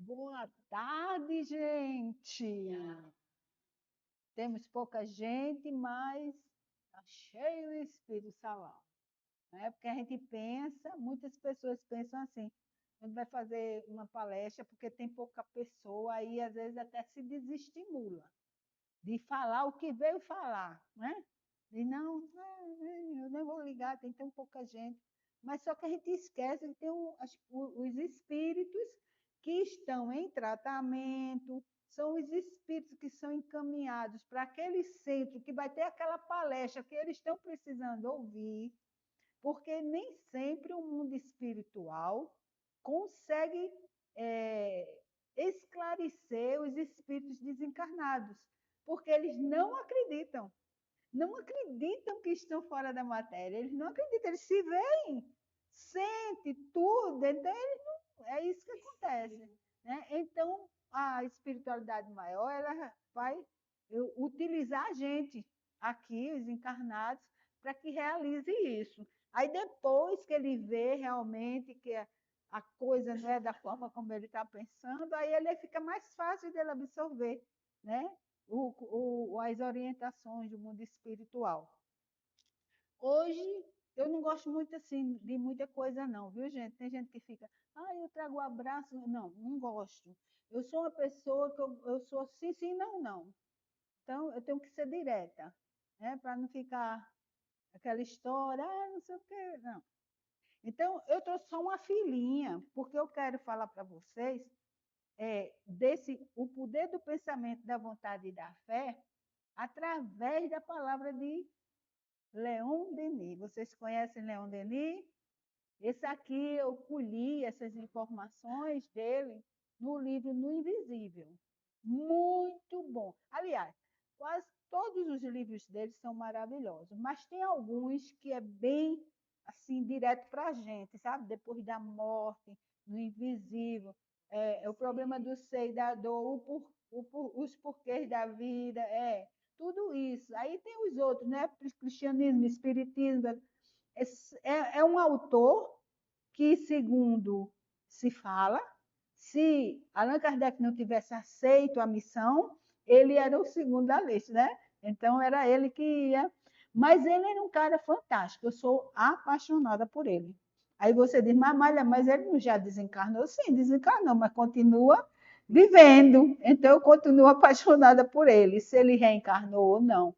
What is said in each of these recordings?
Boa tarde, gente. Temos pouca gente, mas está cheio o Espírito Salão. Né? Porque a gente pensa, muitas pessoas pensam assim, a gente vai fazer uma palestra porque tem pouca pessoa, aí às vezes até se desestimula de falar o que veio falar, né? E não, eu não vou ligar, tem tão pouca gente. Mas só que a gente esquece que tem os espíritos que estão em tratamento, são os espíritos que são encaminhados para aquele centro que vai ter aquela palestra que eles estão precisando ouvir, porque nem sempre o mundo espiritual consegue esclarecer os espíritos desencarnados, porque eles não acreditam que estão fora da matéria, eles não acreditam, eles se veem, sentem tudo, então é isso que acontece. Né? Então, a espiritualidade maior, ela vai utilizar a gente, aqui, os encarnados, para que realize isso. Aí, depois que ele vê realmente que a coisa não é da forma como ele está pensando, aí ele fica mais fácil dele absorver, né? As orientações do mundo espiritual. Hoje, eu não gosto muito assim de muita coisa não, viu, gente? Tem gente que fica, eu trago um abraço. Não, não gosto. Eu sou uma pessoa que eu sou sim, sim, não, não. Então, eu tenho que ser direta, né? Para não ficar aquela história, não sei o quê, não. Então, eu trouxe só uma filinha, porque eu quero falar para vocês o poder do pensamento, da vontade e da fé, através da palavra de Leon Denis. Vocês conhecem Leon Denis? Esse aqui eu colhi essas informações dele no livro No Invisível. Muito bom. Aliás, quase todos os livros dele são maravilhosos, mas tem alguns que é bem assim direto para a gente, sabe? Depois da morte, no invisível, o problema do ser e da dor, os porquês da vida, tudo isso. Aí tem os outros, né? Cristianismo, espiritismo. É um autor que, segundo se fala, se Allan Kardec não tivesse aceito a missão, ele era o segundo da lista, né? Então, era ele que ia. Mas ele era um cara fantástico, eu sou apaixonada por ele. Aí você diz, mas ele não já desencarnou? Sim, desencarnou, mas continua vivendo. Então, eu continuo apaixonada por ele, se ele reencarnou ou não.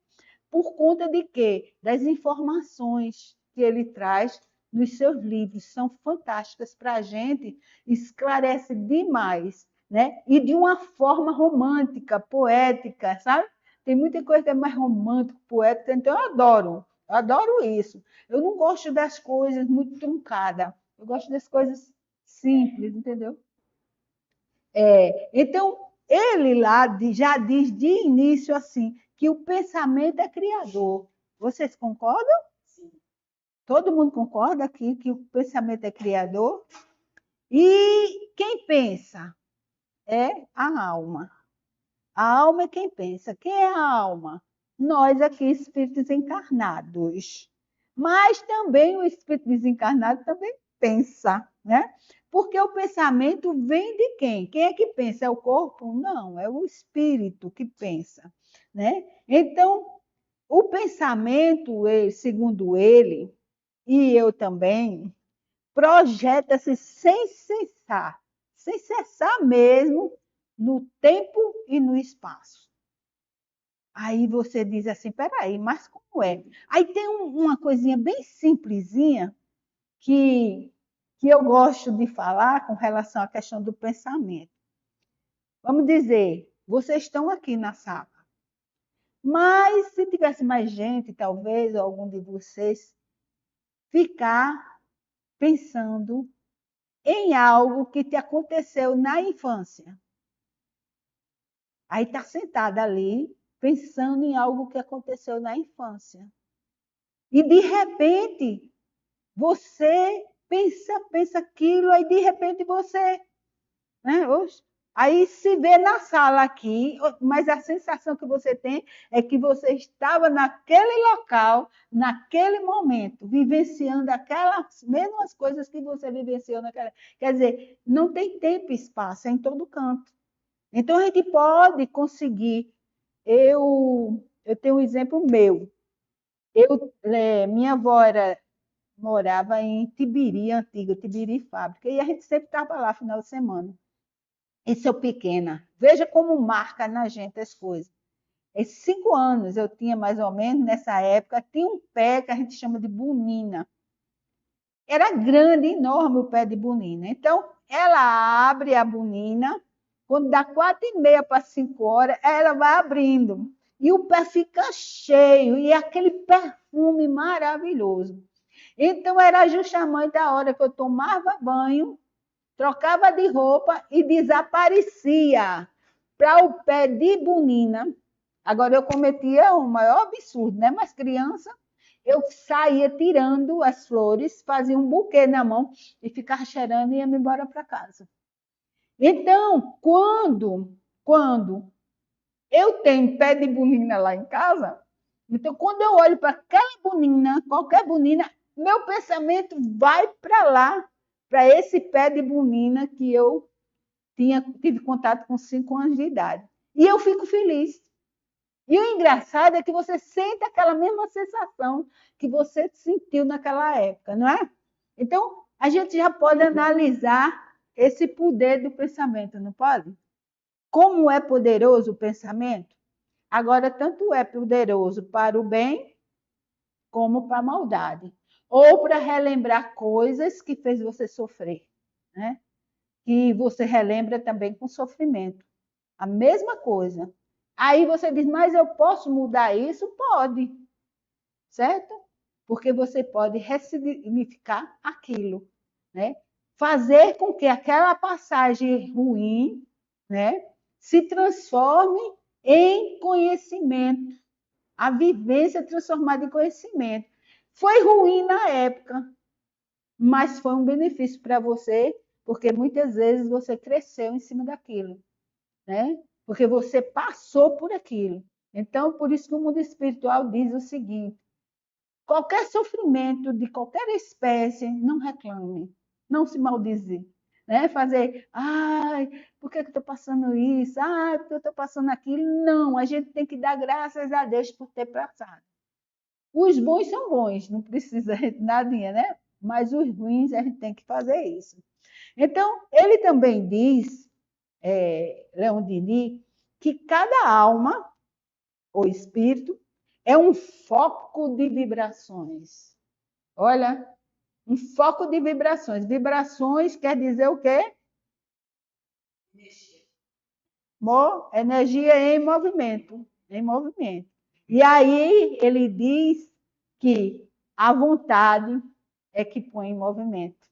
Por conta de quê? Das informações que ele traz nos seus livros. São fantásticas para a gente, esclarece demais, né? E de uma forma romântica, poética, sabe? Tem muita coisa que é mais romântica, poética, então eu adoro isso. Eu não gosto das coisas muito truncadas, eu gosto das coisas simples, entendeu? Então, ele lá já diz de início assim, que o pensamento é criador. Vocês concordam? Todo mundo concorda aqui que o pensamento é criador? E quem pensa é a alma. A alma é quem pensa. Quem é a alma? Nós aqui, espíritos encarnados. Mas também o espírito desencarnado também pensa, né? Porque o pensamento vem de quem? Quem é que pensa? É o corpo? Não, é o espírito que pensa, né? Então, o pensamento, segundo ele, e eu também, projeta-se sem cessar mesmo, no tempo e no espaço. Aí você diz assim, peraí, mas como é? Aí tem uma coisinha bem simplesinha que eu gosto de falar com relação à questão do pensamento. Vamos dizer, vocês estão aqui na sala, mas se tivesse mais gente, talvez algum de vocês ficar pensando em algo que te aconteceu na infância. Aí está sentada ali, pensando em algo que aconteceu na infância. E, de repente, você pensa aquilo, aí, de repente, você... Né? Aí se vê na sala aqui, mas a sensação que você tem é que você estava naquele local, naquele momento, vivenciando aquelas mesmas coisas que você vivenciou naquela. Quer dizer, não tem tempo e espaço, é em todo canto. Então a gente pode conseguir. Eu tenho um exemplo meu. Minha avó morava em Tibiri, antiga, Tibiri Fábrica, e a gente sempre estava lá final de semana. Isso eu pequena. Veja como marca na gente as coisas. Em 5 anos eu tinha mais ou menos, nessa época, tinha um pé que a gente chama de bunina. Era grande, enorme o pé de bunina. Então, ela abre a bunina, quando dá 4h30 para 5 horas, ela vai abrindo. E o pé fica cheio, e aquele perfume maravilhoso. Então, era justamente a hora que eu tomava banho, trocava de roupa e desaparecia para o pé de bunina. Agora, eu cometia o maior absurdo, né? Mas criança, eu saía tirando as flores, fazia um buquê na mão e ficava cheirando e ia me embora para casa. Então, quando eu tenho pé de bunina lá em casa, então quando eu olho para aquela bunina, qualquer bunina, meu pensamento vai para lá, para esse pé de bunina que eu tive contato com 5 anos de idade. E eu fico feliz. E o engraçado é que você sente aquela mesma sensação que você sentiu naquela época, não é? Então, a gente já pode analisar esse poder do pensamento, não pode? Como é poderoso o pensamento? Agora, tanto é poderoso para o bem como para a maldade. Ou para relembrar coisas que fez você sofrer, né? Que você relembra também com sofrimento. A mesma coisa. Aí você diz, mas eu posso mudar isso? Pode, certo? Porque você pode ressignificar aquilo, né? Fazer com que aquela passagem ruim, né, se transforme em conhecimento. A vivência transformada em conhecimento. Foi ruim na época, mas foi um benefício para você, porque muitas vezes você cresceu em cima daquilo, né? Porque você passou por aquilo. Então, por isso que o mundo espiritual diz o seguinte: qualquer sofrimento de qualquer espécie, não reclame, não se maldizer. Né? Fazer, ai, por que eu estou passando isso? Ai, por que eu estou passando aquilo? Não, a gente tem que dar graças a Deus por ter passado. Os bons são bons, não precisa de nadinha, né? Mas os ruins a gente tem que fazer isso. Então, ele também diz, Leon Denis, que cada alma, ou espírito, é um foco de vibrações. Olha, um foco de vibrações. Vibrações quer dizer o quê? Energia em movimento. Em movimento. E aí ele diz que a vontade é que põe em movimento.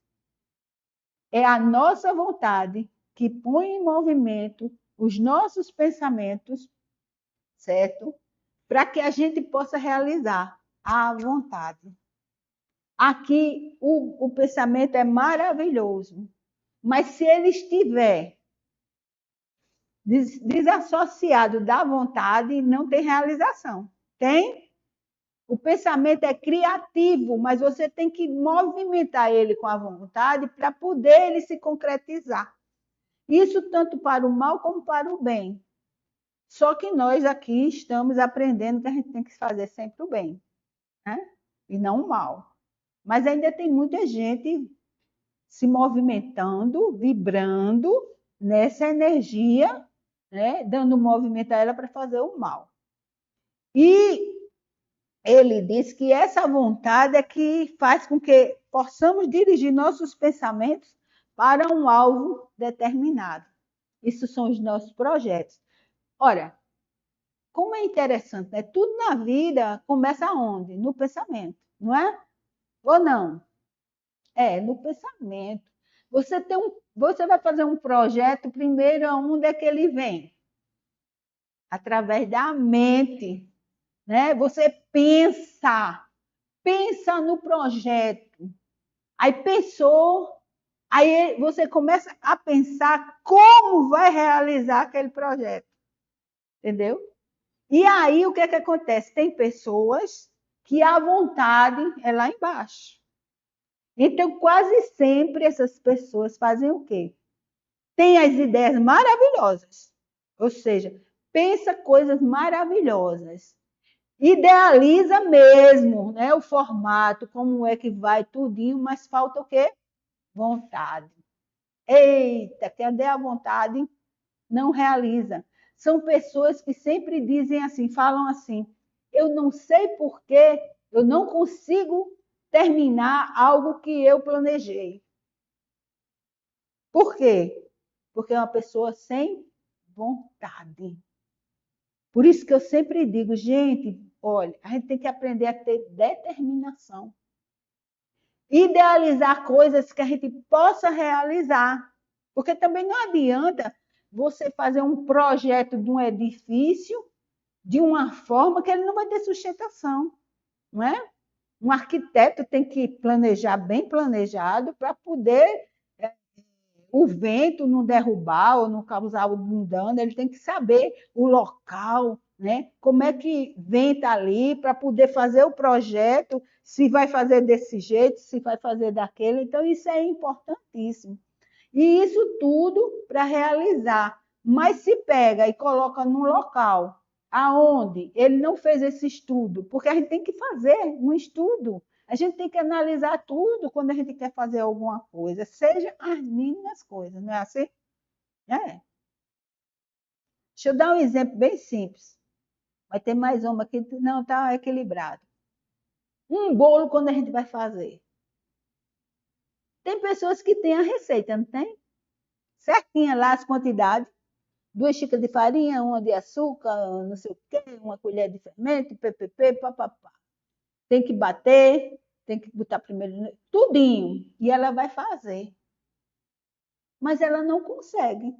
É a nossa vontade que põe em movimento os nossos pensamentos, certo? Para que a gente possa realizar a vontade. Aqui o pensamento é maravilhoso, mas se ele estiver desassociado da vontade, não tem realização. Tem? O pensamento é criativo, mas você tem que movimentar ele com a vontade para poder ele se concretizar. Isso tanto para o mal como para o bem. Só que nós aqui estamos aprendendo que a gente tem que fazer sempre o bem, né? E não o mal. Mas ainda tem muita gente se movimentando, vibrando nessa energia, né? Dando movimento a ela para fazer o mal. E ele diz que essa vontade é que faz com que possamos dirigir nossos pensamentos para um alvo determinado. Isso são os nossos projetos. Ora, como é interessante, né? Tudo na vida começa onde? No pensamento, não é? Ou não? É, no pensamento. Você vai fazer um projeto, primeiro, onde é que ele vem? Através da mente, né? Você pensa no projeto. Aí pensou, Aí você começa a pensar como vai realizar aquele projeto. Entendeu? E aí o que é que acontece? Tem pessoas que a vontade é lá embaixo. Então, quase sempre essas pessoas fazem o quê? Tem as ideias maravilhosas. Ou seja, pensa coisas maravilhosas. Idealiza mesmo, né, o formato, como é que vai tudinho, mas falta o quê? Vontade. Eita, cadê a vontade? Não realiza. São pessoas que sempre dizem assim, falam assim: eu não sei por que eu não consigo terminar algo que eu planejei. Por quê? Porque é uma pessoa sem vontade. Por isso que eu sempre digo, gente, olha, a gente tem que aprender a ter determinação. Idealizar coisas que a gente possa realizar. Porque também não adianta você fazer um projeto de um edifício de uma forma que ele não vai ter sustentação, não é? Um arquiteto tem que planejar bem planejado para poder o vento não derrubar ou não causar algum dano, ele tem que saber o local, né? Como é que venta ali para poder fazer o projeto, se vai fazer desse jeito, se vai fazer daquele. Então, isso é importantíssimo. E isso tudo para realizar. Mas se pega e coloca num local aonde ele não fez esse estudo, porque a gente tem que fazer um estudo. A gente tem que analisar tudo quando a gente quer fazer alguma coisa, seja as mínimas coisas, não é assim? É. Deixa eu dar um exemplo bem simples. Vai ter mais uma aqui, não está equilibrado. Um bolo quando a gente vai fazer. Tem pessoas que têm a receita, não tem? Certinha lá as quantidades. 2 xícaras de farinha, uma de açúcar, não sei o quê, uma colher de fermento, ppp, papapá. Tem que bater, tem que botar primeiro tudinho. E ela vai fazer. Mas ela não consegue.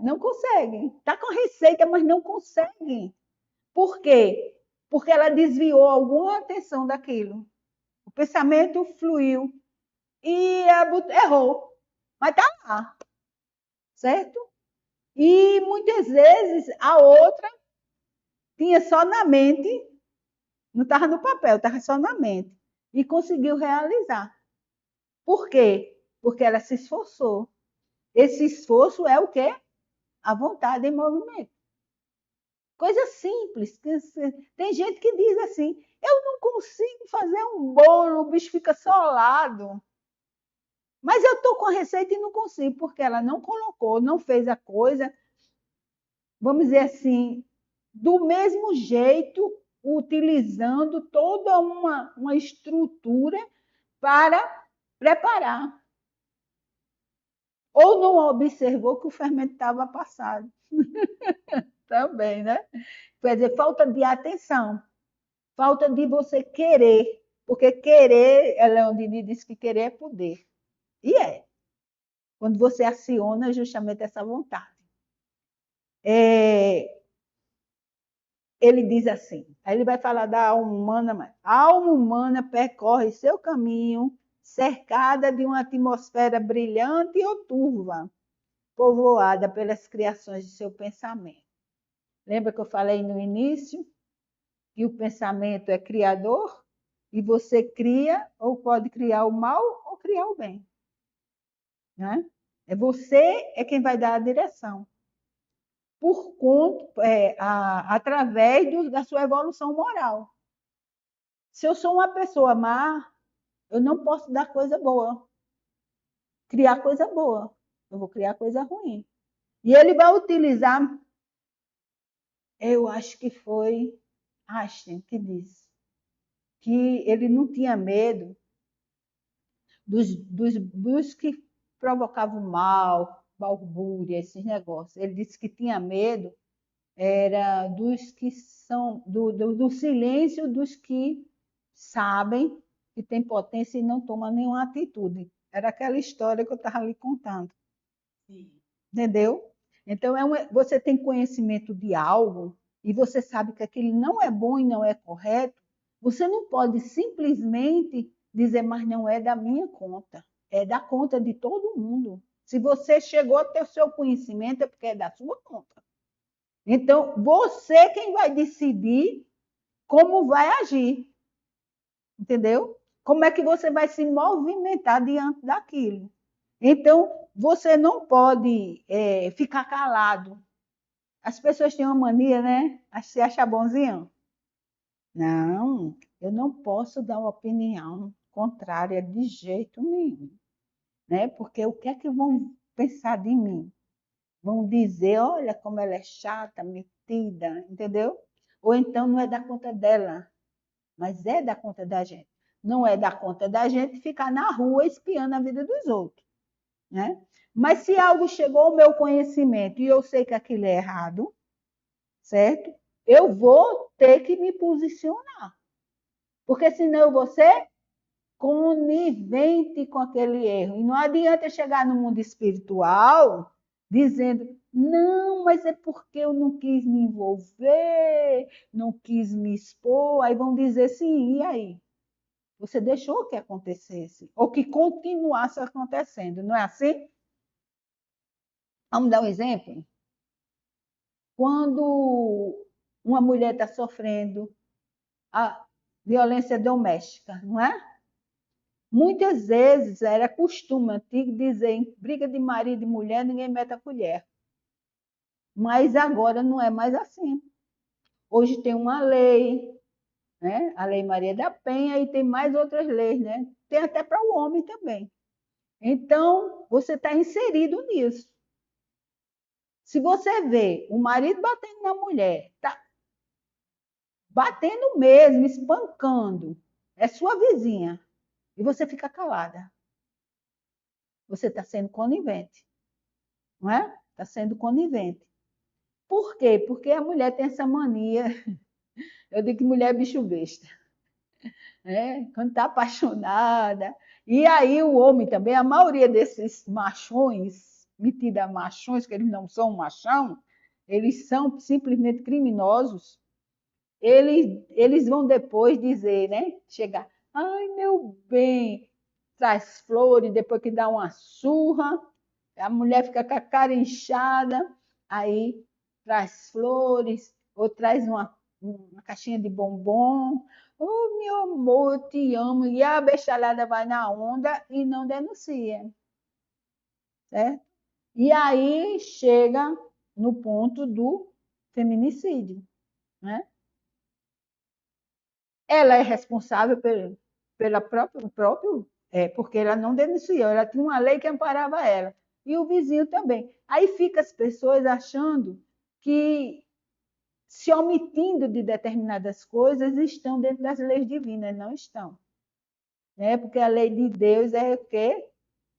Não consegue. Está com receita, mas não consegue. Por quê? Porque ela desviou alguma atenção daquilo. O pensamento fluiu e errou. Mas está lá, certo? E muitas vezes a outra tinha só na mente, não estava no papel, estava só na mente. E conseguiu realizar. Por quê? Porque ela se esforçou. Esse esforço é o quê? A vontade em movimento. Coisa simples. Tem gente que diz assim: eu não consigo fazer um bolo, o bicho fica solado. Mas eu estou com a receita e não consigo, porque ela não colocou, não fez a coisa, vamos dizer assim, do mesmo jeito, utilizando toda uma estrutura para preparar. Ou não observou que o fermento estava passado. Também, né? Quer dizer, falta de atenção, falta de você querer, porque querer, Leon Denis diz que querer é poder. E é, quando você aciona justamente essa vontade. Ele diz assim, aí ele vai falar da alma humana, mas a alma humana percorre seu caminho cercada de uma atmosfera brilhante ou turva, povoada pelas criações de seu pensamento. Lembra que eu falei no início que o pensamento é criador? E você cria, ou pode criar o mal ou criar o bem. Né? Você é quem vai dar a direção. Por conta, através da sua evolução moral. Se eu sou uma pessoa má, eu não posso dar coisa boa, criar coisa boa. Eu vou criar coisa ruim. E ele vai utilizar, eu acho que foi Einstein que disse, que ele não tinha medo dos que provocavam mal, balbúrdia, esses negócios. Ele disse que tinha medo era dos que são do silêncio dos que sabem que tem potência e não tomam nenhuma atitude. Era aquela história que eu estava lhe contando. Sim. Entendeu? Então, você tem conhecimento de algo e você sabe que aquilo não é bom e não é correto, você não pode simplesmente dizer, mas não é da minha conta, é da conta de todo mundo. Se você chegou a ter o seu conhecimento, é porque é da sua conta. Então, você quem vai decidir como vai agir, entendeu? Como é que você vai se movimentar diante daquilo. Então, você não pode ficar calado. As pessoas têm uma mania, né? Se achar bonzinho. Não, eu não posso dar uma opinião contrária de jeito nenhum, né? Porque o que é que vão pensar de mim? Vão dizer, olha como ela é chata, metida, entendeu? Ou então não é da conta dela, mas é da conta da gente. Não é da conta da gente ficar na rua espiando a vida dos outros, né? Mas se algo chegou ao meu conhecimento e eu sei que aquilo é errado, certo? Eu vou ter que me posicionar. Porque senão eu vou ser conivente com aquele erro. E não adianta chegar no mundo espiritual dizendo, não, mas é porque eu não quis me envolver, não quis me expor. Aí vão dizer, sim, e aí? Você deixou que acontecesse, ou que continuasse acontecendo, não é assim? Vamos dar um exemplo? Quando uma mulher está sofrendo a violência doméstica, não é? Muitas vezes era costume antigo dizer em briga de marido e mulher, ninguém mete a colher. Mas agora não é mais assim. Hoje tem uma lei, né? A Lei Maria da Penha, e tem mais outras leis, né? Tem até para o homem também. Então, você está inserido nisso. Se você vê o marido batendo na mulher, tá batendo mesmo, espancando, é sua vizinha, e você fica calada, você está sendo conivente, não é? Está sendo conivente. Por quê? Porque a mulher tem essa mania, eu digo que mulher é bicho besta, né? Quando está apaixonada. E aí o homem também, a maioria desses machões, metida machões, que eles não são machão, eles são simplesmente criminosos. Eles vão depois dizer, né? Chegar, ai meu bem, traz flores, depois que dá uma surra, a mulher fica com a cara inchada, aí traz flores, ou traz uma caixinha de bombom. Oh, meu amor, eu te amo. E a bestalhada vai na onda e não denuncia, certo? E aí chega no ponto do feminicídio, né? Ela é responsável pela próprio, porque ela não denunciou, ela tinha uma lei que amparava ela. E o vizinho também. Aí fica as pessoas achando que, se omitindo de determinadas coisas, estão dentro das leis divinas. Não estão. Né? Porque a lei de Deus é o quê?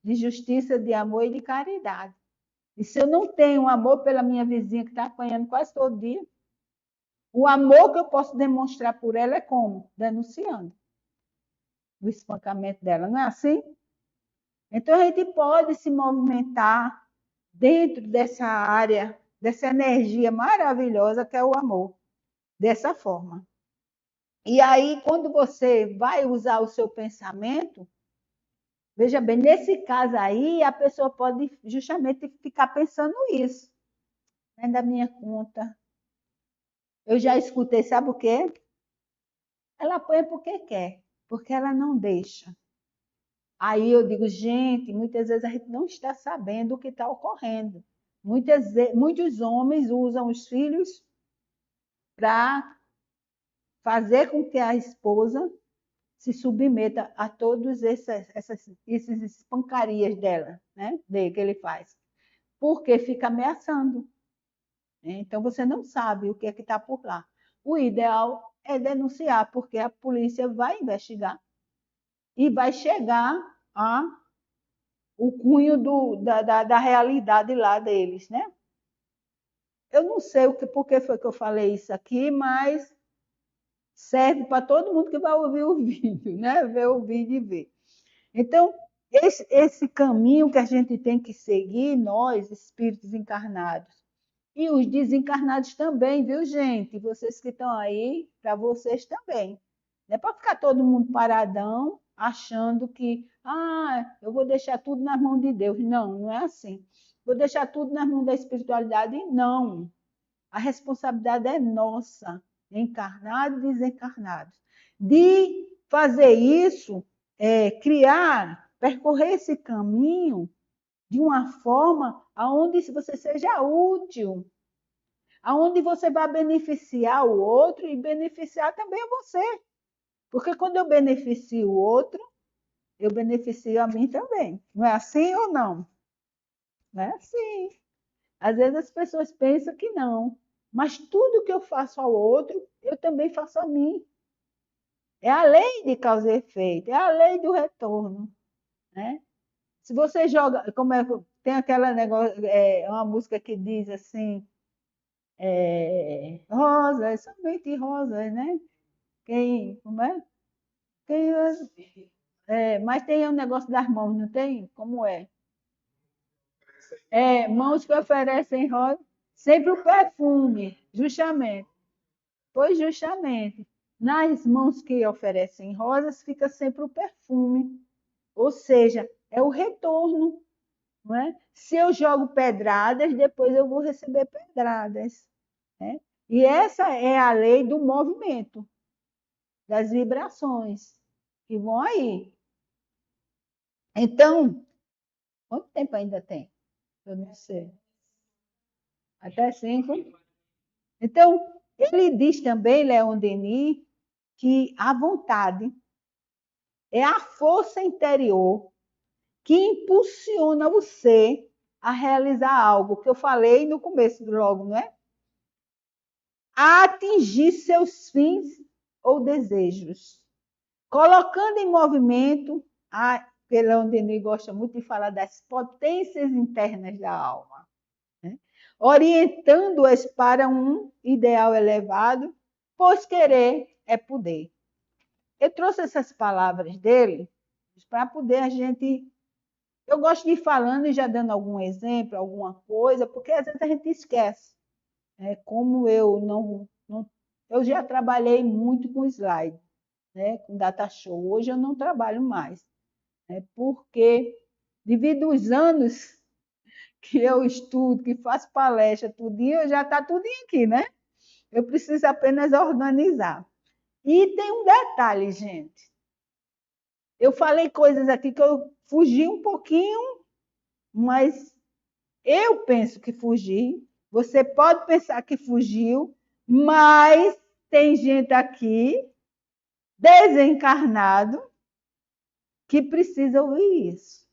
De justiça, de amor e de caridade. E se eu não tenho amor pela minha vizinha que está apanhando quase todo dia, o amor que eu posso demonstrar por ela é como? Denunciando o espancamento dela, não é assim? Então a gente pode se movimentar dentro dessa área, dessa energia maravilhosa que é o amor, dessa forma. E aí, quando você vai usar o seu pensamento, veja bem, nesse caso aí, a pessoa pode justamente ficar pensando isso, né, da minha conta. Eu já escutei, sabe o quê? Ela apanha porque quer, porque ela não deixa. Aí eu digo, gente, muitas vezes a gente não está sabendo o que está ocorrendo. Muitos homens usam os filhos para fazer com que a esposa se submeta a todas essas espancarias dela, né? Que ele faz. Porque fica ameaçando. Então você não sabe o que é que está por lá. O ideal é denunciar, porque a polícia vai investigar e vai chegar a o cunho da realidade lá deles, né? Eu não sei por que foi que eu falei isso aqui, mas serve para todo mundo que vai ouvir o vídeo, né? Ver o vídeo e ver. Então, esse caminho que a gente tem que seguir, nós, espíritos encarnados, e os desencarnados também, viu, gente? Vocês que estão aí, para vocês também. Não é para ficar todo mundo paradão, achando que, eu vou deixar tudo nas mãos de Deus. Não, não é assim. Vou deixar tudo nas mãos da espiritualidade? Não. A responsabilidade é nossa, encarnados e desencarnados, de fazer isso, percorrer esse caminho de uma forma aonde você seja útil, aonde você vai beneficiar o outro e beneficiar também a você. Porque quando eu beneficio o outro, eu beneficio a mim também. Não é assim ou não? Não é assim. Às vezes as pessoas pensam que não, mas tudo que eu faço ao outro, eu também faço a mim. É a lei de causa e efeito, é a lei do retorno, né? Se você joga, tem aquela negócio, uma música que diz assim, rosas, somente rosas, né? Como é? Quem, mas tem o negócio das mãos, não tem? Como é? Mãos que oferecem rosas, sempre o perfume, justamente. Pois justamente, nas mãos que oferecem rosas fica sempre o perfume, ou seja, é o retorno, não é? Se eu jogo pedradas, depois eu vou receber pedradas, né? E essa é a lei do movimento, das vibrações que vão aí. Então, quanto tempo ainda tem? Eu não sei. Até 5. Então, ele diz também, Leon Denis, que a vontade é a força interior que impulsiona o ser a realizar algo, que eu falei no começo logo, não é? A atingir seus fins ou desejos, colocando em movimento, Leon Denis gosta muito de falar das potências internas da alma, né? Orientando-as para um ideal elevado, pois querer é poder. Eu trouxe essas palavras dele para poder a gente. Eu gosto de ir falando e já dando algum exemplo, alguma coisa, porque às vezes a gente esquece. Como eu não. Eu já trabalhei muito com slide, né, com data show. Hoje eu não trabalho mais, né, porque devido aos anos que eu estudo, que faço palestra, tudinho, já está tudinho aqui, né? Eu preciso apenas organizar. E tem um detalhe, gente. Eu falei coisas aqui que eu fugi um pouquinho, mas eu penso que fugi. Você pode pensar que fugiu, mas tem gente aqui desencarnado que precisa ouvir isso.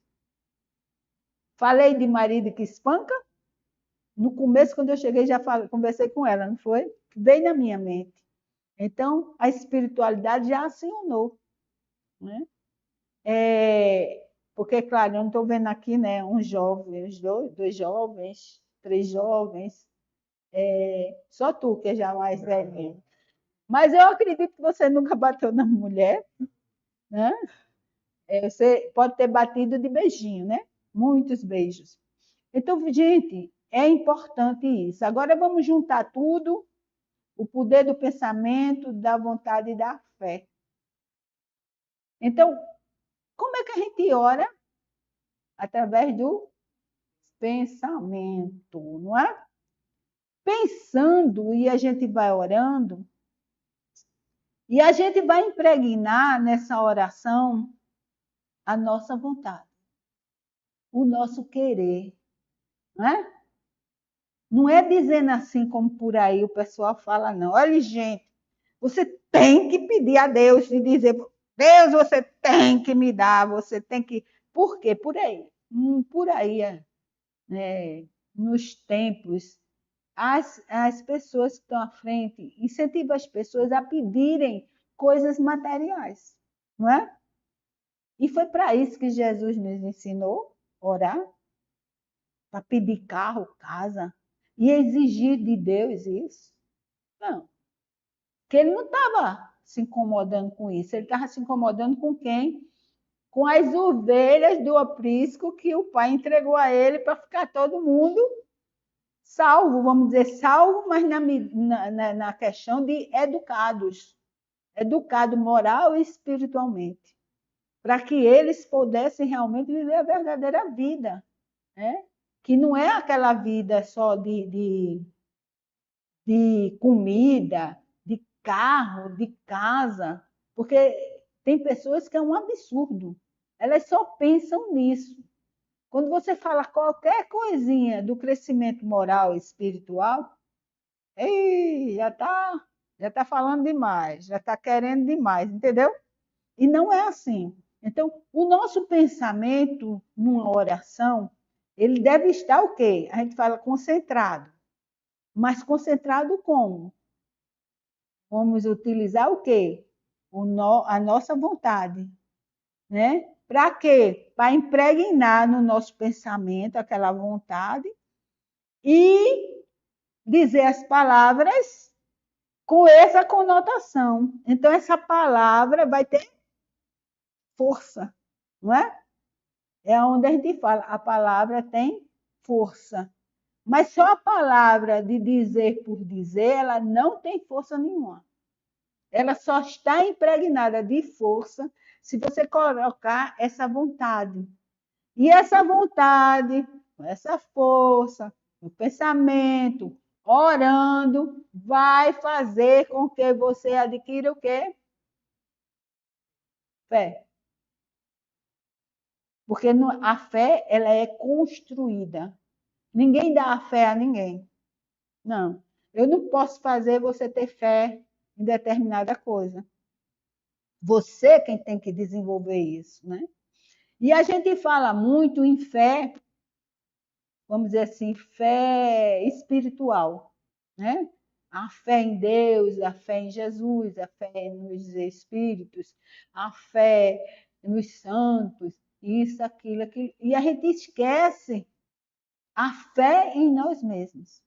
Falei de marido que espanca? No começo, quando eu cheguei, já conversei com ela, não foi? Veio na minha mente. Então, a espiritualidade já acionou, né? Porque, claro, eu não estou vendo aqui, né, um jovem, dois jovens, 3 jovens, só tu que é já mais velhinho. Mas eu acredito que você nunca bateu na mulher, né? Você pode ter batido de beijinho, né? Muitos beijos. Então, gente, é importante isso. Agora vamos juntar tudo, o poder do pensamento, da vontade e da fé. Então, como é que a gente ora? Através do pensamento, não é? Pensando e a gente vai orando, e a gente vai impregnar nessa oração a nossa vontade, o nosso querer, não é? Não é dizendo assim como por aí o pessoal fala, não. Olha, gente, você tem que pedir a Deus e dizer, Deus, você tem que me dar, você tem que. Por quê? Por aí. Por aí, nos templos, as pessoas que estão à frente incentivam as pessoas a pedirem coisas materiais, não é? E foi para isso que Jesus nos ensinou orar, para pedir carro, casa, e exigir de Deus isso. Não. Porque ele não estava se incomodando com isso, ele estava se incomodando com quem? Com as ovelhas do aprisco que o pai entregou a ele para ficar todo mundo salvo, vamos dizer, salvo, mas na questão de educados, educado moral e espiritualmente. para que eles pudessem realmente viver a verdadeira vida, né? Que não é aquela vida só de comida, de carro, de casa, porque tem pessoas que é um absurdo, elas só pensam nisso. Quando você fala qualquer coisinha do crescimento moral e espiritual, ei, já tá falando demais, já está querendo demais, entendeu? E não é assim. Então, o nosso pensamento numa oração, ele deve estar o quê? A gente fala concentrado. Mas concentrado como? Vamos utilizar o quê? A nossa vontade, né? Para quê? Para impregnar no nosso pensamento aquela vontade e dizer as palavras com essa conotação. Então, essa palavra vai ter força, não é? É onde a gente fala, a palavra tem força. Mas só a palavra de dizer por dizer, ela não tem força nenhuma. Ela só está impregnada de força se você colocar essa vontade. E essa vontade, essa força, o pensamento, orando, vai fazer com que você adquira o quê? Fé. Porque a fé, ela é construída. Ninguém dá a fé a ninguém. Não. Eu não posso fazer você ter fé em determinada coisa. Você quem tem que desenvolver isso, né? E a gente fala muito em fé, vamos dizer assim, fé espiritual, né? A fé em Deus, a fé em Jesus, a fé nos espíritos, a fé nos santos, isso, aquilo, aquilo. E a gente esquece a fé em nós mesmos.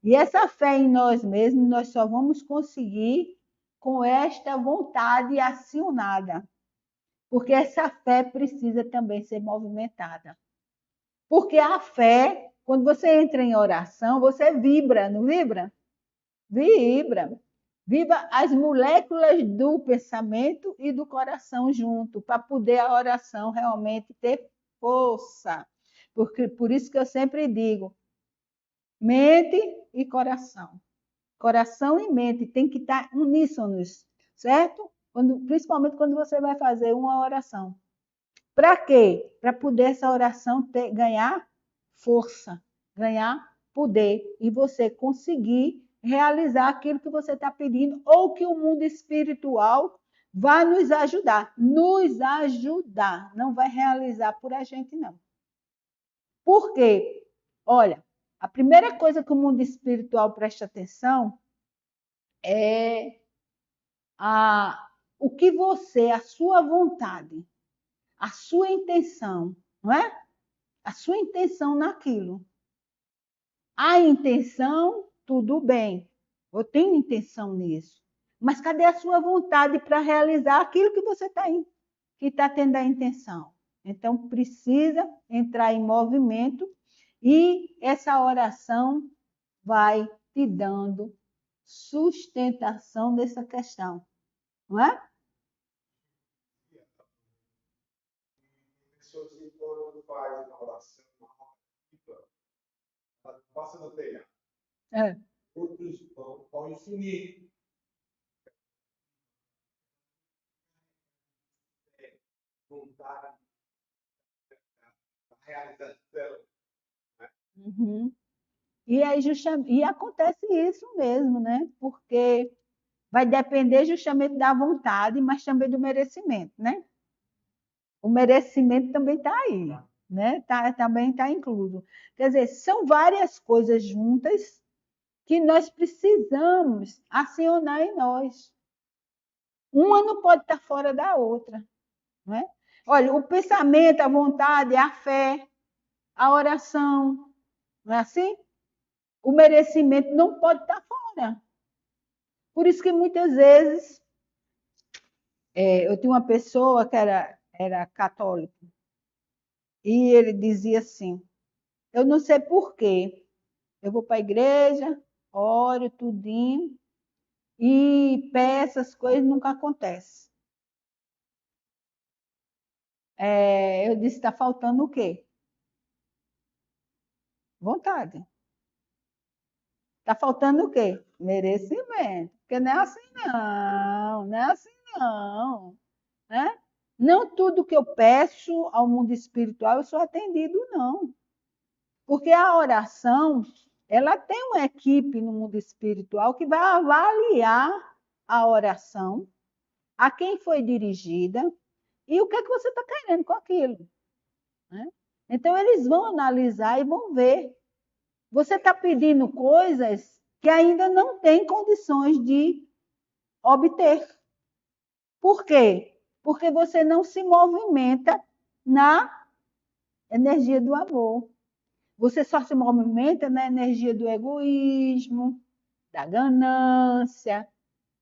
E essa fé em nós mesmos nós só vamos conseguir com esta vontade acionada, porque essa fé precisa também ser movimentada. Porque a fé, quando você entra em oração, você vibra, não vibra? Vibra. Vibra as moléculas do pensamento e do coração junto, para poder a oração realmente ter força. Porque, por isso que eu sempre digo, mente e coração. Coração e mente tem que estar uníssonos, certo? Principalmente quando você vai fazer uma oração. Para quê? Para poder essa oração ganhar força, ganhar poder e você conseguir realizar aquilo que você está pedindo ou que o mundo espiritual vai nos ajudar. Nos ajudar. Não vai realizar por a gente, não. Por quê? Olha, a primeira coisa que o mundo espiritual presta atenção é o que você, a sua vontade, a sua intenção, não é? A sua intenção naquilo. A intenção, tudo bem. Eu tenho intenção nisso. Mas cadê a sua vontade para realizar aquilo que você está tendo a intenção? Então, precisa entrar em movimento e essa oração vai te dando sustentação dessa questão, não é? Pessoas que quando faz uma oração, ela passa no telhado. É. Outros vão ao infinito. Vontade, a realização. Né? Uhum. E acontece isso mesmo, né? Porque vai depender justamente da vontade, mas também do merecimento, né? O merecimento também está aí, né? Também está incluso. Quer dizer, são várias coisas juntas que nós precisamos acionar em nós. Uma não pode estar fora da outra, não é? Olha, o pensamento, a vontade, a fé, a oração, não é assim? O merecimento não pode estar fora. Por isso que muitas vezes eu tinha uma pessoa que era católico e ele dizia assim: eu não sei por quê, eu vou para a igreja, oro tudinho e peço as coisas nunca acontece. Eu disse, está faltando o quê? Vontade. Está faltando o quê? Merecimento. Porque não é assim não, não é assim não. Né? Não tudo que eu peço ao mundo espiritual eu sou atendido, não. Porque a oração, ela tem uma equipe no mundo espiritual que vai avaliar a oração, a quem foi dirigida e o que é que você está querendo com aquilo. Né? Então, eles vão analisar e vão ver. Você está pedindo coisas que ainda não tem condições de obter. Por quê? Porque você não se movimenta na energia do amor. Você só se movimenta na energia do egoísmo, da ganância,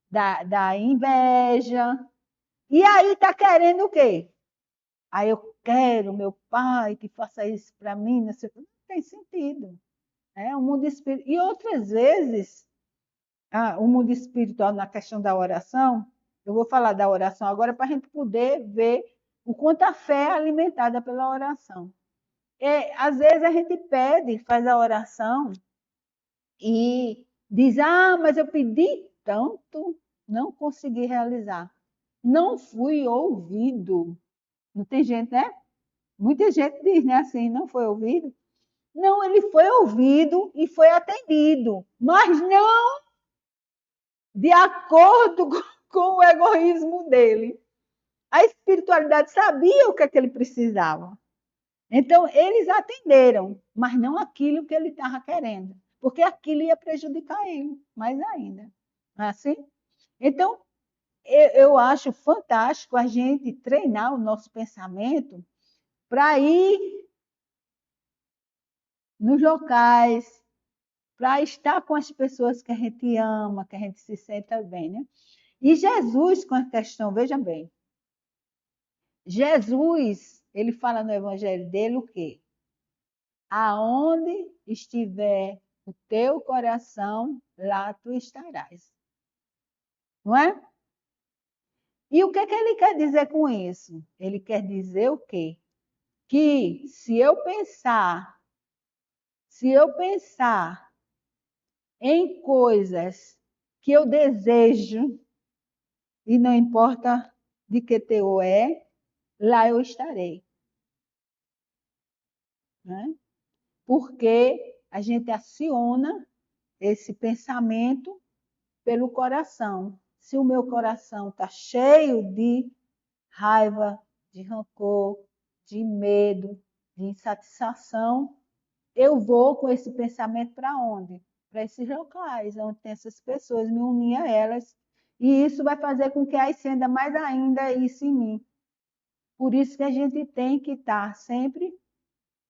da inveja. E aí está querendo o quê? Aí eu quero meu pai que faça isso para mim. Não tem sentido. O mundo espiritual. E outras vezes, o mundo espiritual na questão da oração, eu vou falar da oração agora para a gente poder ver o quanto a fé é alimentada pela oração. Às vezes a gente pede, faz a oração e diz: mas eu pedi tanto, não consegui realizar. Não fui ouvido. Não tem gente, né? Muita gente diz, né, assim, não foi ouvido. Não, ele foi ouvido e foi atendido, mas não de acordo com o egoísmo dele. A espiritualidade sabia o que é que ele precisava. Então, eles atenderam, mas não aquilo que ele estava querendo, porque aquilo ia prejudicar ele, mais ainda. Não é assim? Então, eu acho fantástico a gente treinar o nosso pensamento para ir nos locais, para estar com as pessoas que a gente ama, que a gente se senta bem, né? E Jesus, com a questão, veja bem, Jesus, ele fala no evangelho dele o quê? Aonde estiver o teu coração, lá tu estarás. Não é? E o que é que ele quer dizer com isso? Ele quer dizer o quê? Que se eu pensar em coisas que eu desejo, e não importa de que teu é, lá eu estarei. Né? Porque a gente aciona esse pensamento pelo coração. Se o meu coração está cheio de raiva, de rancor, de medo, de insatisfação, eu vou com esse pensamento para onde? Para esses locais, onde tem essas pessoas, me unir a elas. E isso vai fazer com que acenda mais ainda isso em mim. Por isso que a gente tem que estar sempre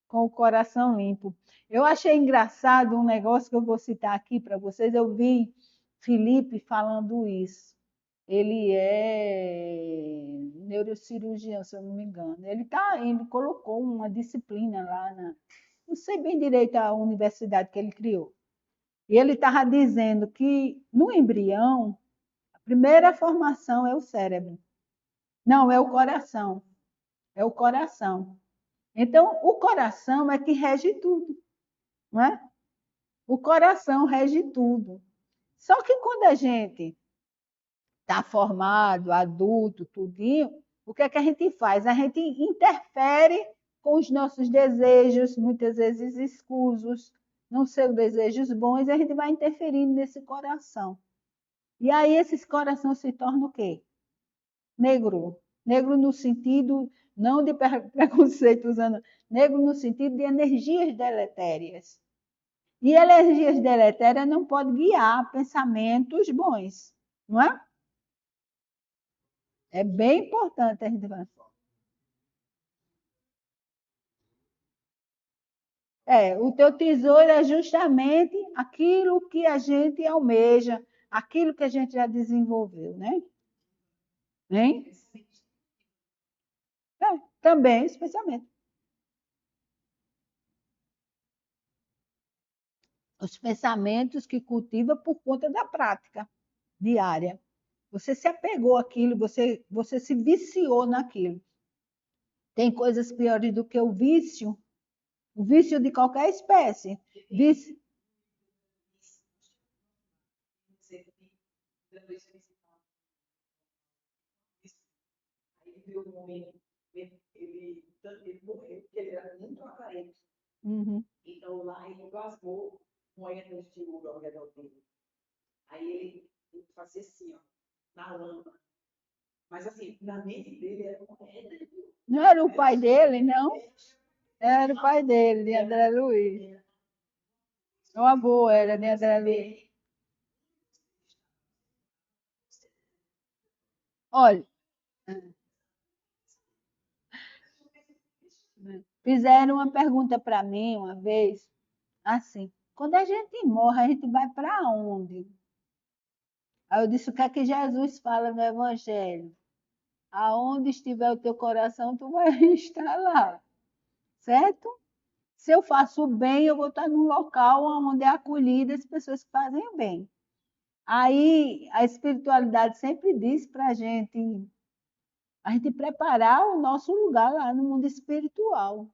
com o coração limpo. Eu achei engraçado um negócio que eu vou citar aqui para vocês. Eu vi Felipe falando isso. Ele é neurocirurgião, se eu não me engano. Ele colocou uma disciplina lá não sei bem direito a universidade que ele criou. E ele estava dizendo que no embrião, a primeira formação é o cérebro. Não, é o coração. É o coração. Então, o coração é que rege tudo, não é? O coração rege tudo. Só que quando a gente está formado, adulto, tudinho, o que é que a gente faz? A gente interfere com os nossos desejos, muitas vezes escusos, não são desejos bons, e a gente vai interferindo nesse coração. E aí esses corações se tornam o quê? Negro. Negro no sentido, não de preconceito usando, negro no sentido de energias deletérias. E energias deletérias não podem guiar pensamentos bons, não é? É bem importante a gente falar. O teu tesouro é justamente aquilo que a gente almeja, aquilo que a gente já desenvolveu, né? Hein? Também, especialmente. Os pensamentos que cultiva por conta da prática diária. Você se apegou àquilo, você se viciou naquilo. Tem coisas piores do que o vício de qualquer espécie. Vício. Aí viu um homem, ele morreu, porque ele era muito aparente. Uhum. Então lá ele plasmou moedas de ouro ao redor dele. Aí ele fazia assim, ó, na lama. Mas assim, na mente dele era uma moeda de ouro. Não era o pai dele, não? Era o pai dele, de André Luiz. O avô era de André Luiz. Olha, fizeram uma pergunta para mim uma vez, assim, quando a gente morre, a gente vai para onde? Aí eu disse, o que é que Jesus fala no Evangelho? Aonde estiver o teu coração, tu vai estar lá, certo? Se eu faço o bem, eu vou estar num local onde é acolhida as pessoas que fazem o bem. Aí a espiritualidade sempre diz para a gente preparar o nosso lugar lá no mundo espiritual.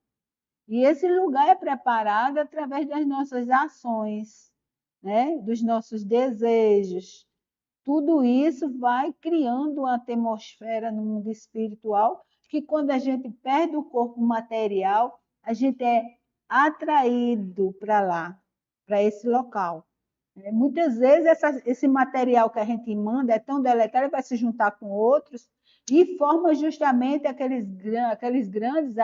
E esse lugar é preparado através das nossas ações, né? Dos nossos desejos. Tudo isso vai criando uma atmosfera no mundo espiritual que, quando a gente perde o corpo material, a gente é atraído para lá, para esse local. Muitas vezes esse material que a gente manda é tão deletério, vai se juntar com outros e forma justamente aqueles grandes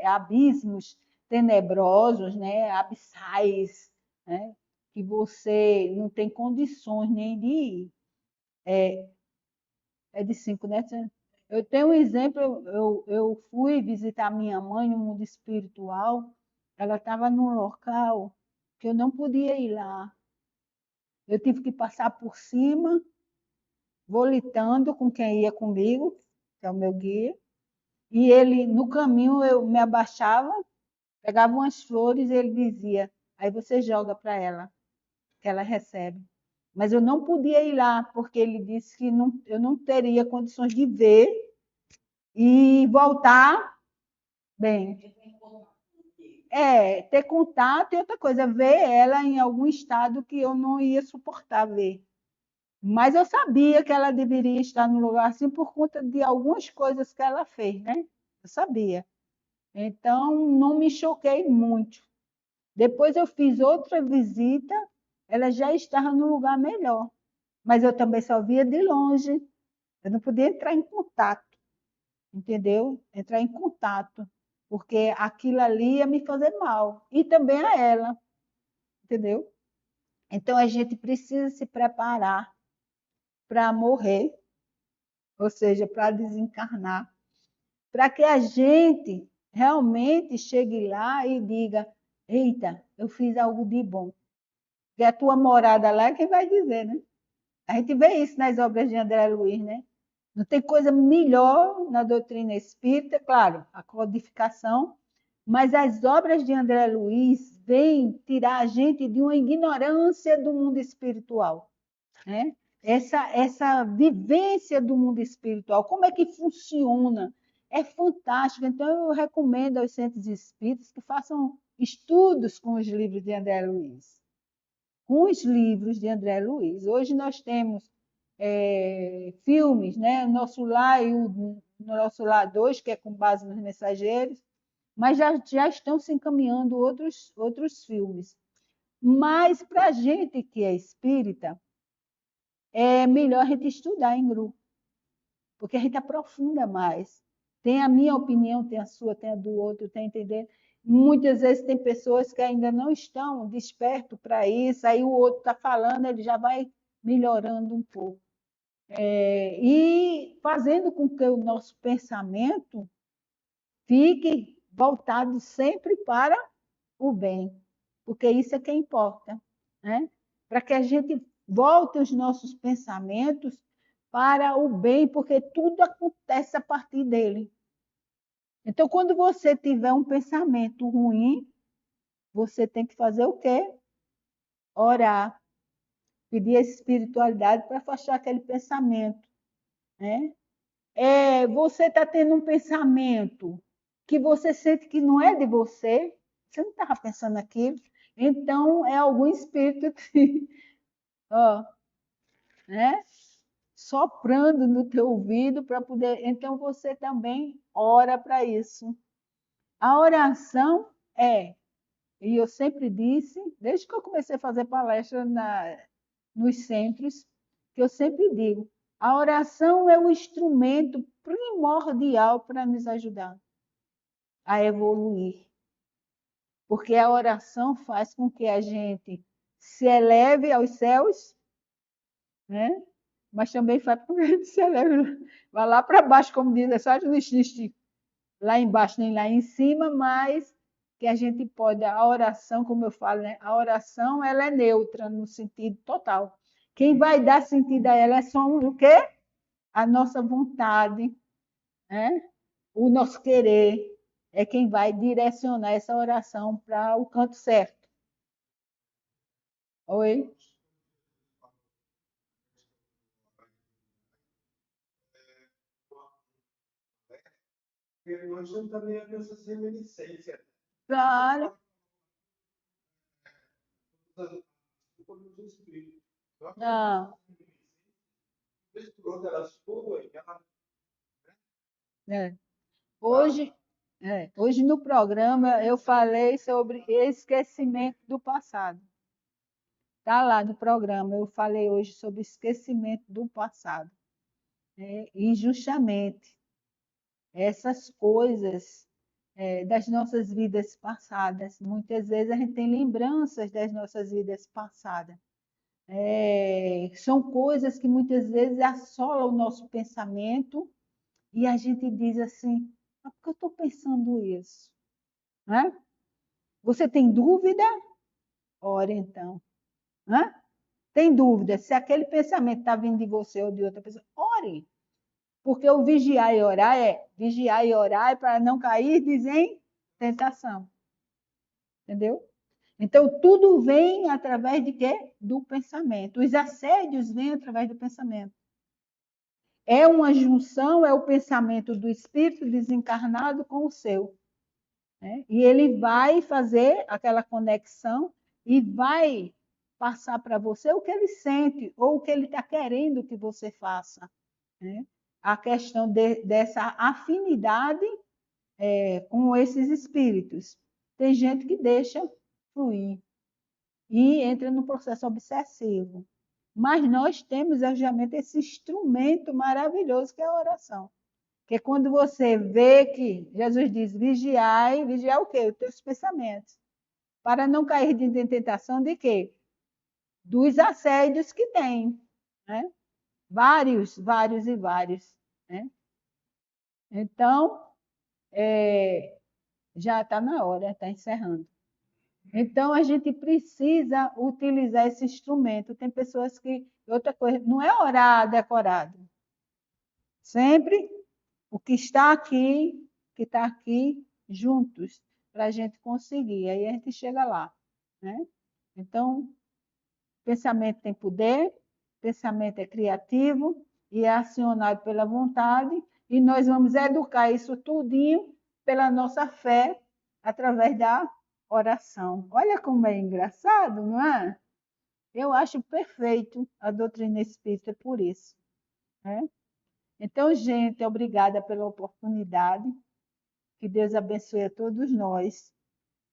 abismos tenebrosos, né? Abissais, né? Que você não tem condições nem de ir. É de 5, né? Eu tenho um exemplo, eu fui visitar minha mãe no mundo espiritual, ela estava num local que eu não podia ir lá. Eu tive que passar por cima, volitando com quem ia comigo, que é o meu guia, e ele, no caminho, eu me abaixava, pegava umas flores e ele dizia, aí você joga para ela, que ela recebe. Mas eu não podia ir lá, porque ele disse que eu não teria condições de ver e voltar bem. Ter contato e outra coisa, ver ela em algum estado que eu não ia suportar ver. Mas eu sabia que ela deveria estar no lugar assim por conta de algumas coisas que ela fez, né? Eu sabia. Então, não me choquei muito. Depois eu fiz outra visita, ela já estava no lugar melhor. Mas eu também só via de longe. Eu não podia entrar em contato, entendeu? Entrar em contato, porque aquilo ali ia me fazer mal. E também a ela, entendeu? Então, a gente precisa se preparar para morrer, ou seja, para desencarnar, para que a gente realmente chegue lá e diga: eita, eu fiz algo de bom. Porque a tua morada lá é quem vai dizer, né? A gente vê isso nas obras de André Luiz, né? Não tem coisa melhor na doutrina espírita, claro, a codificação, mas as obras de André Luiz vêm tirar a gente de uma ignorância do mundo espiritual, né? Essa vivência do mundo espiritual, como é que funciona? É fantástico. Então, eu recomendo aos centros espíritas que façam estudos com os livros de André Luiz. Com os livros de André Luiz. Hoje nós temos filmes, né? O Nosso Lar e o Nosso Lar 2, que é com base nos Mensageiros, mas já estão se encaminhando outros filmes. Mas, para a gente que é espírita, é melhor a gente estudar em grupo, porque a gente aprofunda mais. Tem a minha opinião, tem a sua, tem a do outro, tá entendendo? Muitas vezes tem pessoas que ainda não estão despertos para isso, aí o outro está falando, ele já vai melhorando um pouco. E fazendo com que o nosso pensamento fique voltado sempre para o bem, porque isso é que importa, né? Para que a gente volte os nossos pensamentos para o bem, porque tudo acontece a partir dele. Então, quando você tiver um pensamento ruim, você tem que fazer o quê? Orar, pedir a espiritualidade para afastar aquele pensamento, né? Você está tendo um pensamento que você sente que não é de você, você não estava pensando aquilo, então é algum espírito que, ó, né? Soprando no teu ouvido para poder. Então você também ora para isso. A oração e eu sempre disse, desde que eu comecei a fazer palestra nos centros, que eu sempre digo, a oração é o instrumento primordial para nos ajudar a evoluir. Porque a oração faz com que a gente se eleve aos céus, né? Mas também faz com que a gente se eleve, vá lá para baixo, como diz, é só não existe lá embaixo nem lá em cima, mas que a gente pode, a oração, como eu falo, né? A oração ela é neutra no sentido total. Quem vai dar sentido a ela é só o quê? A nossa vontade, né? O nosso querer é quem vai direcionar essa oração para o canto certo. Oi? Porque nós temos também essas reminiscências. Claro. Dos espíritos. Não. Misturou elas tudo e ela É. Hoje no programa eu falei sobre esquecimento do passado. Está lá no programa, eu falei hoje sobre esquecimento do passado. E justamente essas coisas das nossas vidas passadas. Muitas vezes a gente tem lembranças das nossas vidas passadas. São coisas que muitas vezes assolam o nosso pensamento e a gente diz assim, por que eu estou pensando isso? Né? Você tem dúvida? Ora então. Né? Tem dúvida se aquele pensamento está vindo de você ou de outra pessoa? Ore. Porque o vigiar e orar é para não cair em tentação. Entendeu? Então, tudo vem através de quê? Do pensamento. Os assédios vêm através do pensamento. É uma junção, é o pensamento do espírito desencarnado com o seu. Né? E ele vai fazer aquela conexão e vai passar para você o que ele sente ou o que ele está querendo que você faça. Né? A questão dessa afinidade com esses espíritos. Tem gente que deixa fluir e entra no processo obsessivo. Mas nós temos, obviamente, esse instrumento maravilhoso que é a oração. Que é quando você vê que Jesus diz, vigiar o quê? Os teus pensamentos. Para não cair de tentação de quê? Dos assédios que tem. Né? Vários. Né? Então, já está na hora, está encerrando. Então, a gente precisa utilizar esse instrumento. Tem pessoas que. Outra coisa, não é orar decorado. Sempre o que está aqui juntos, para a gente conseguir. Aí a gente chega lá. Né? Então, pensamento tem poder, pensamento é criativo e é acionado pela vontade, e nós vamos educar isso tudinho pela nossa fé, através da oração. Olha como é engraçado, não é? Eu acho perfeito a doutrina espírita por isso. Né? Então, gente, obrigada pela oportunidade. Que Deus abençoe a todos nós.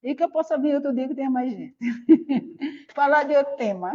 E que eu possa vir outro dia que tenha mais gente. Falar de outro tema.